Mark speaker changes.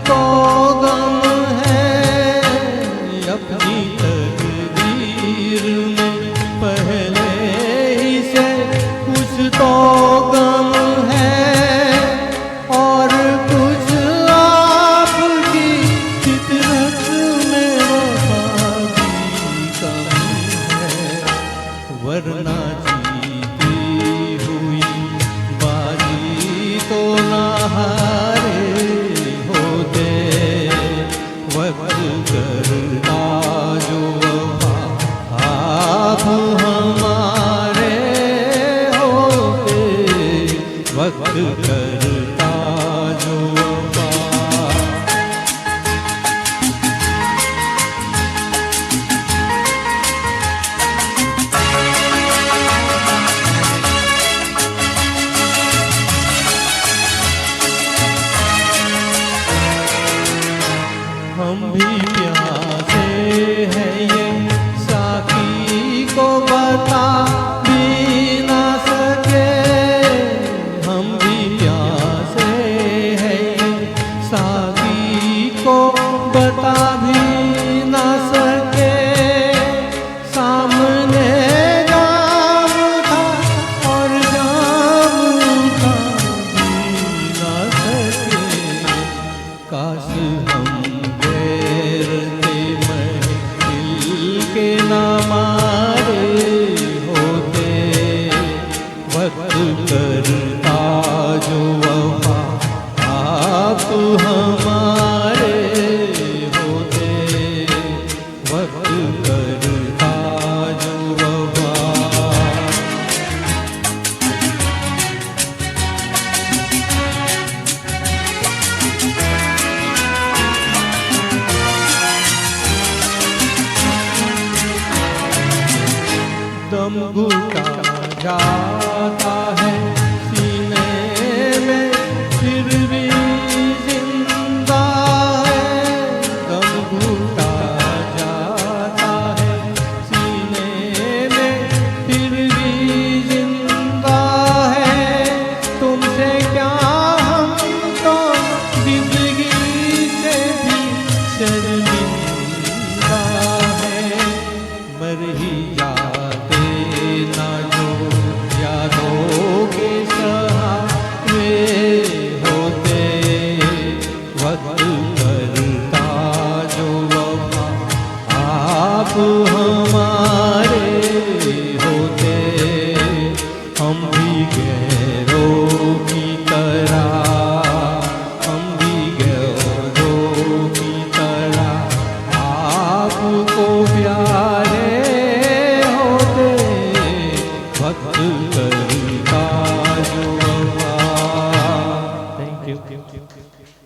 Speaker 1: को गम है अपनी तकदीर में, पहले ही से कुछ तो गम है और कुछ आपकी फितरत में वफा की कमी है। वरना जीती हुई बाजी तो ना हारे होते, वक्त करता जो वफा आप हमारे होते, वक्त करता जो वफा। हम भी प्यासे हैं ये साकी को बता भी ना सके, हम भी प्यासे हैं ये साकी को बता भी ना सके। सामने जाम था और जाम था भी ना सके। काश हम के ना मारे होते, वक्त करता जो वफा आप हमारे होते, वक्त करता जो वफा। दम घुटा जाता